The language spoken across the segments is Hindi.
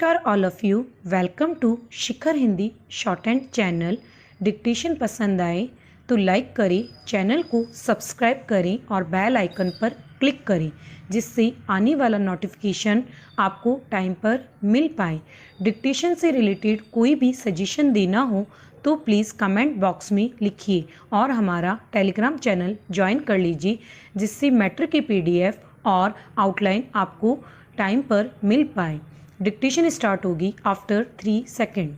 नमस्कार all of you. Welcome to Shikhar Hindi shorthand channel. Dictation पसंद आए तो लाइक करें, चैनल को सब्सक्राइब करें और बेल आइकन पर क्लिक करें जिससे आने वाला नोटिफिकेशन आपको टाइम पर मिल पाए। डिक्टेशन से रिलेटेड कोई भी सजेशन देना हो तो प्लीज़ कमेंट बॉक्स में लिखिए और हमारा टेलीग्राम चैनल ज्वाइन कर लीजिए जिससे मैट्रिक की PDF और आउटलाइन आपको टाइम पर मिल पाए। डिक्टेशन स्टार्ट होगी आफ्टर 3 सेकेंड।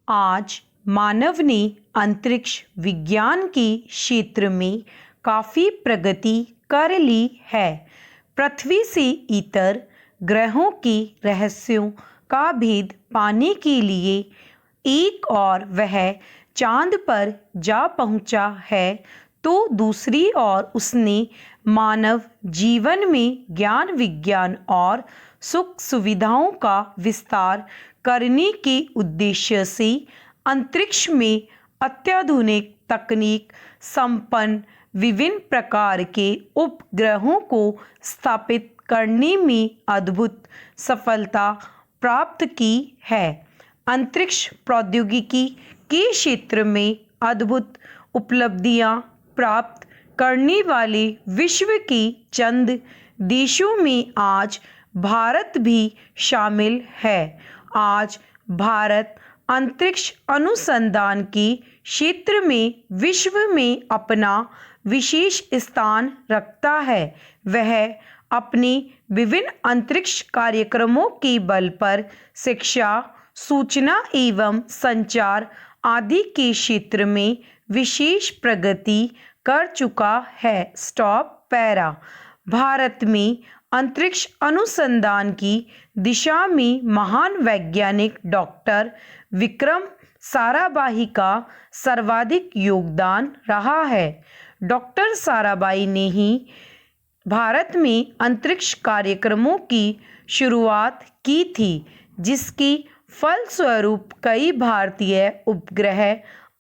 आज मानव ने अंतरिक्ष विज्ञान के क्षेत्र में काफ़ी प्रगति कर ली है। पृथ्वी से इतर ग्रहों के रहस्यों का भेद पाने के लिए एक और वह चांद पर जा पहुंचा है तो दूसरी ओर उसने मानव जीवन में ज्ञान विज्ञान और सुख सुविधाओं का विस्तार करने के उद्देश्य से अंतरिक्ष में अत्याधुनिक तकनीक संपन्न विभिन्न प्रकार के उपग्रहों को स्थापित करने में अद्भुत सफलता प्राप्त की है। अंतरिक्ष प्रौद्योगिकी के क्षेत्र में अद्भुत उपलब्धियां प्राप्त करने वाले विश्व के चंद देशों में आज भारत भी शामिल है। आज भारत अंतरिक्ष अनुसंधान के क्षेत्र में विश्व में अपना विशेष स्थान रखता है। वह अपने विभिन्न अंतरिक्ष कार्यक्रमों के बल पर शिक्षा, सूचना एवं संचार आदि के क्षेत्र में विशेष प्रगति कर चुका है। Stop para. भारत में अंतरिक्ष अनुसंधान की दिशा में महान वैज्ञानिक डॉक्टर विक्रम साराभाई का सर्वाधिक योगदान रहा है। डॉक्टर साराभाई ने ही भारत में अंतरिक्ष कार्यक्रमों की शुरुआत की थी जिसके फलस्वरूप कई भारतीय उपग्रह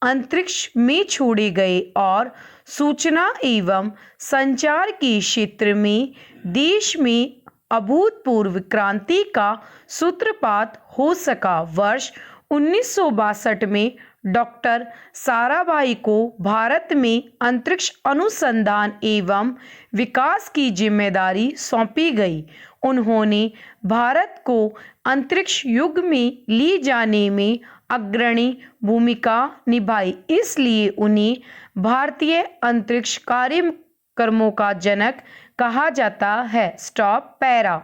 अंतरिक्ष में छोड़े गए और सूचना एवं संचार के क्षेत्र में देश में अभूतपूर्व क्रांति का सूत्रपात हो सका। वर्ष 1962 में डॉक्टर साराभाई को भारत में अंतरिक्ष अनुसंधान एवं विकास की जिम्मेदारी सौंपी गई। उन्होंने भारत को अंतरिक्ष युग में ले जाने में अग्रणी भूमिका निभाई, इसलिए उन्हें भारतीय अंतरिक्ष कार्यक्रमों का जनक कहा जाता है। Stop para.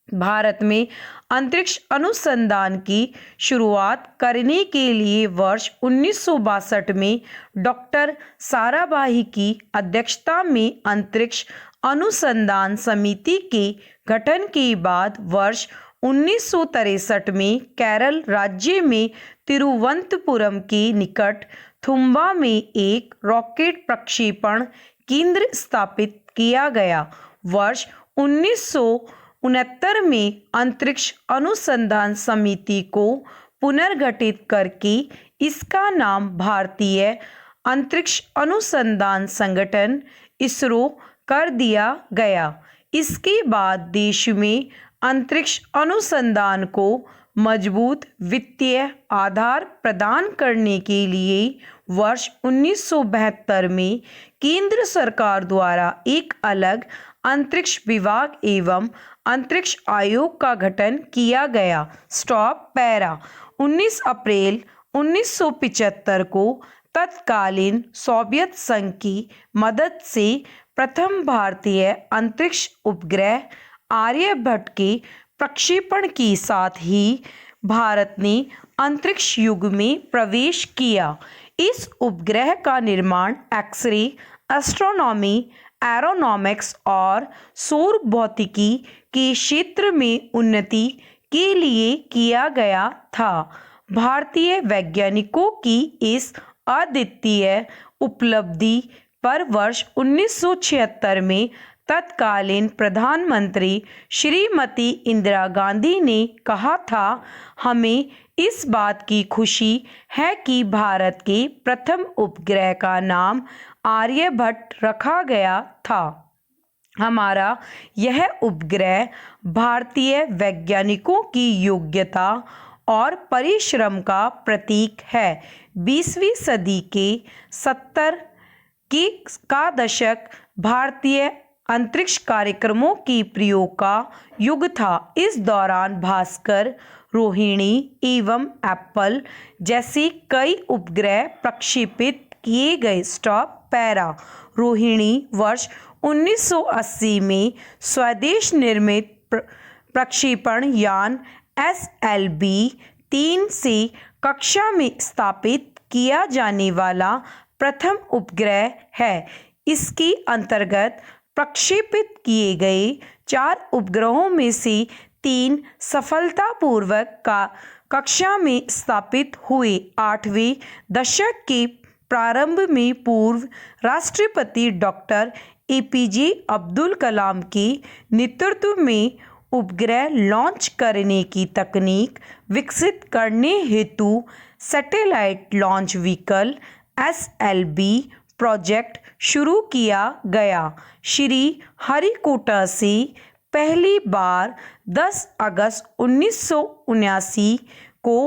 भारत में अंतरिक्ष अनुसंधान की शुरुआत करने के लिए वर्ष 1962 में डॉक्टर साराभाई की अध्यक्षता में अंतरिक्ष अनुसंधान समिति के गठन के बाद वर्ष 1963 में केरल राज्य में तिरुवनंतपुरम के निकट थुम्बा में एक रॉकेट प्रक्षेपण केंद्र स्थापित किया गया। वर्ष 1969 में अंतरिक्ष अनुसंधान समिति को पुनर्गठित करके इसका नाम भारतीय अंतरिक्ष अनुसंधान संगठन इसरो कर दिया गया। इसके बाद देश में अंतरिक्ष अनुसंधान को मजबूत वित्तीय आधार प्रदान करने के लिए वर्ष 1972 में केंद्र सरकार द्वारा एक अलग अंतरिक्ष विभाग एवं अंतरिक्ष आयोग का गठन किया गया। Stop para. 19 अप्रैल 1975 को तत्कालीन सोवियत संघ की मदद से प्रथम भारतीय अंतरिक्ष उपग्रह आर्यभट्ट के प्रक्षेपण के साथ ही भारत ने अंतरिक्ष युग में प्रवेश किया। इस उपग्रह का निर्माण एक्सरे, एस्ट्रोनॉमी, एरोनॉमिक्स और सौर भौतिकी के क्षेत्र में उन्नति के लिए किया गया था। भारतीय वैज्ञानिकों की इस अद्वितीय उपलब्धि पर वर्ष 1976 में तत्कालीन प्रधानमंत्री श्रीमती इंदिरा गांधी ने कहा था, हमें इस बात की खुशी है कि भारत के प्रथम उपग्रह का नाम आर्यभट्ट रखा गया था। हमारा यह उपग्रह भारतीय वैज्ञानिकों की योग्यता और परिश्रम का प्रतीक है। 20वीं सदी के 70 का दशक भारतीय अंतरिक्ष कार्यक्रमों की प्रयोग का युग था। इस दौरान भास्कर, रोहिणी एवं एप्पल जैसी कई उपग्रह प्रक्षेपित किए गए। Stop para. रोहिणी वर्ष 1980 में स्वदेश निर्मित प्रक्षेपण यान SLV-3 से कक्षा में स्थापित किया जाने वाला प्रथम उपग्रह है। इसके अंतर्गत प्रक्षेपित किए गए 4 उपग्रहों में से 3 सफलतापूर्वक कक्षा में स्थापित हुए। 8वें दशक के प्रारंभ में पूर्व राष्ट्रपति डॉक्टर APJ अब्दुल कलाम के नेतृत्व में उपग्रह लॉन्च करने की तकनीक विकसित करने हेतु satellite launch vehicle SLV project शुरू किया गया। श्री हरिकोटा से पहली बार 10 अगस्त 1979 को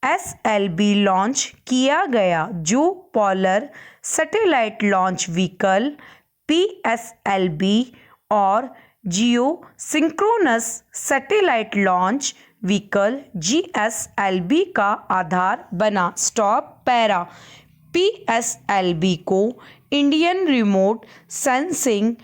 SLV लॉन्च किया गया, जो polar satellite launch vehicle PSLV और geosynchronous satellite launch vehicle GSLV का आधार बना। Stop para. PSLV को इंडियन रिमोट सेंसिंग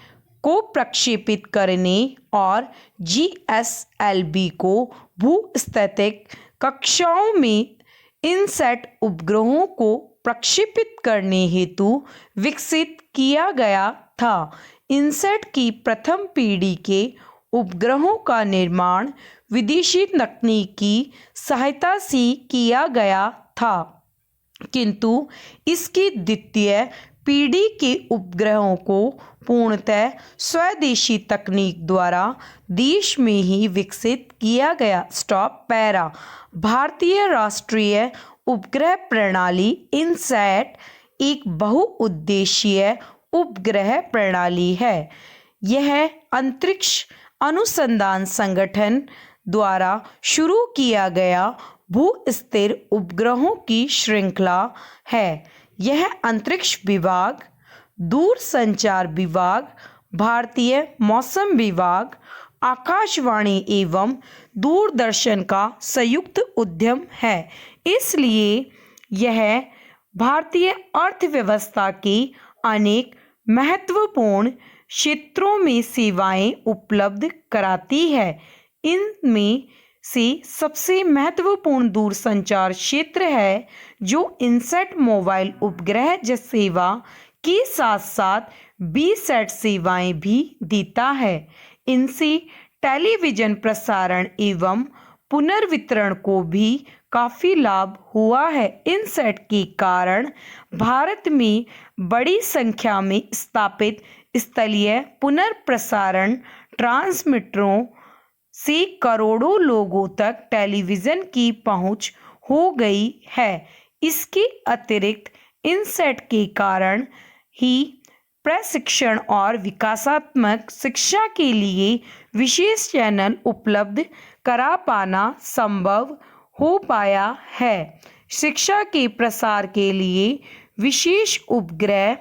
को प्रक्षेपित करने और GSLV को भूस्थितिक कक्षाओं में इनसैट उपग्रहों को प्रक्षेपित करने हेतु विकसित किया गया था। इनसैट की प्रथम पीढ़ी के उपग्रहों का निर्माण विदेशी तकनीक की सहायता से किया गया था, किंतु इसकी द्वितीय पीढ़ी के उपग्रहों को पूर्णतः स्वदेशी तकनीक द्वारा देश में ही विकसित किया गया। Stop para. भारतीय राष्ट्रीय उपग्रह प्रणाली इनसैट एक बहुउद्देशीय उपग्रह प्रणाली है। यह अंतरिक्ष अनुसंधान संगठन द्वारा शुरू किया गया भूस्थिर उपग्रहों की श्रृंखला है। यह अंतरिक्ष विभाग, दूरसंचार विभाग, भारतीय मौसम विभाग, आकाशवाणी एवं दूरदर्शन का संयुक्त उद्यम है। इसलिए यह भारतीय अर्थव्यवस्था के अनेक महत्वपूर्ण क्षेत्रों में सेवाएं उपलब्ध कराती है। इनमें से सबसे महत्वपूर्ण दूरसंचार क्षेत्र है, जो इनसैट मोबाइल उपग्रह सेवा के साथ साथ बीसैट सेवाएं भी देता है। इनसे टेलीविजन प्रसारण एवं पुनर्वितरण को भी काफ़ी लाभ हुआ है। इनसैट के कारण भारत में बड़ी संख्या में स्थापित स्थलीय पुनर्प्रसारण ट्रांसमीटरों से करोड़ों लोगों तक टेलीविज़न की पहुंच हो गई है। इसके अतिरिक्त इनसैट के कारण ही प्रशिक्षण और विकासात्मक शिक्षा के लिए विशेष चैनल उपलब्ध करा पाना संभव हो पाया है। शिक्षा के प्रसार के लिए विशेष उपग्रह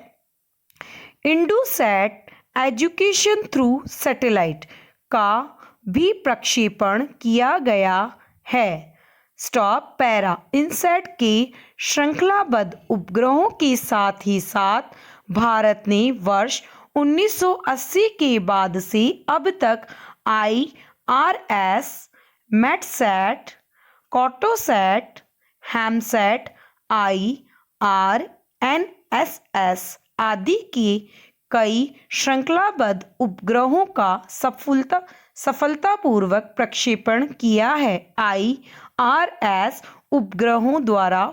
इंडोसैट एजुकेशन थ्रू सैटेलाइट का भी प्रक्षेपण किया गया है। Stop para. इनसैट के श्रृंखलाबद्ध उपग्रहों के साथ ही साथ भारत ने वर्ष 1980 के बाद से अब तक IRS, मेटसैट, कॉटोसैट, हैमसैट, IRNSS आदि के कई श्रृंखलाबद्ध उपग्रहों का सफलतापूर्वक प्रक्षेपण किया है। IRS उपग्रहों द्वारा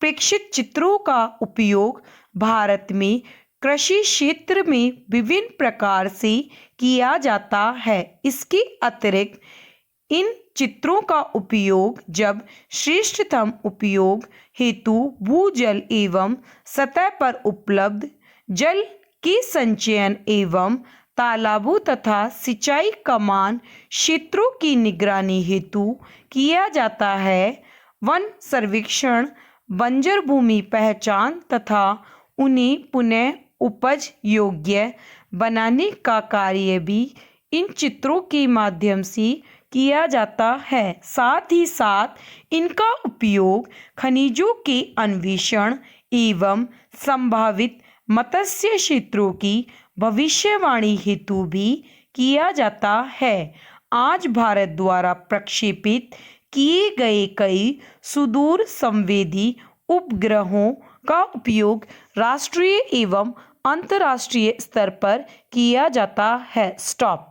प्रेक्षित चित्रों का उपयोग भारत में कृषि क्षेत्र में विभिन्न प्रकार से किया जाता है। इसके अतिरिक्त इन चित्रों का उपयोग जब श्रेष्ठतम उपयोग हेतु भूजल एवं सतह पर उपलब्ध जल के संचयन एवं तालाबों तथा सिंचाई कमान क्षेत्रों की निगरानी हेतु किया जाता है। वन सर्वेक्षण बंजर भूमि पहचान तथा उन्हें पुनः उपज योग्य बनाने का कार्य भी इन चित्रों के माध्यम से किया जाता है। साथ ही साथ इनका उपयोग खनिजों के अन्वेषण एवं संभावित मत्स्य क्षेत्रों की भविष्यवाणी हेतु भी किया जाता है। आज भारत द्वारा प्रक्षेपित किए गए कई सुदूर संवेदी उपग्रहों का उपयोग राष्ट्रीय एवं अंतर्राष्ट्रीय स्तर पर किया जाता है। स्टॉप।